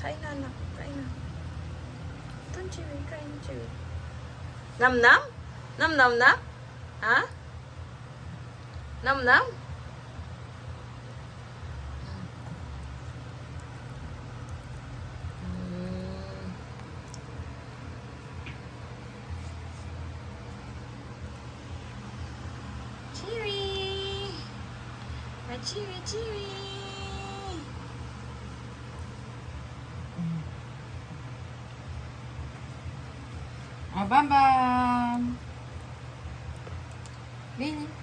Kain na, anak. Kain na. Ito, Chewy. Kain na, Chewy. Nam-nam? Nam-nam na? Ha? Nam-nam? Chewy! Chewy, Chewy! Bam Bam! Bini.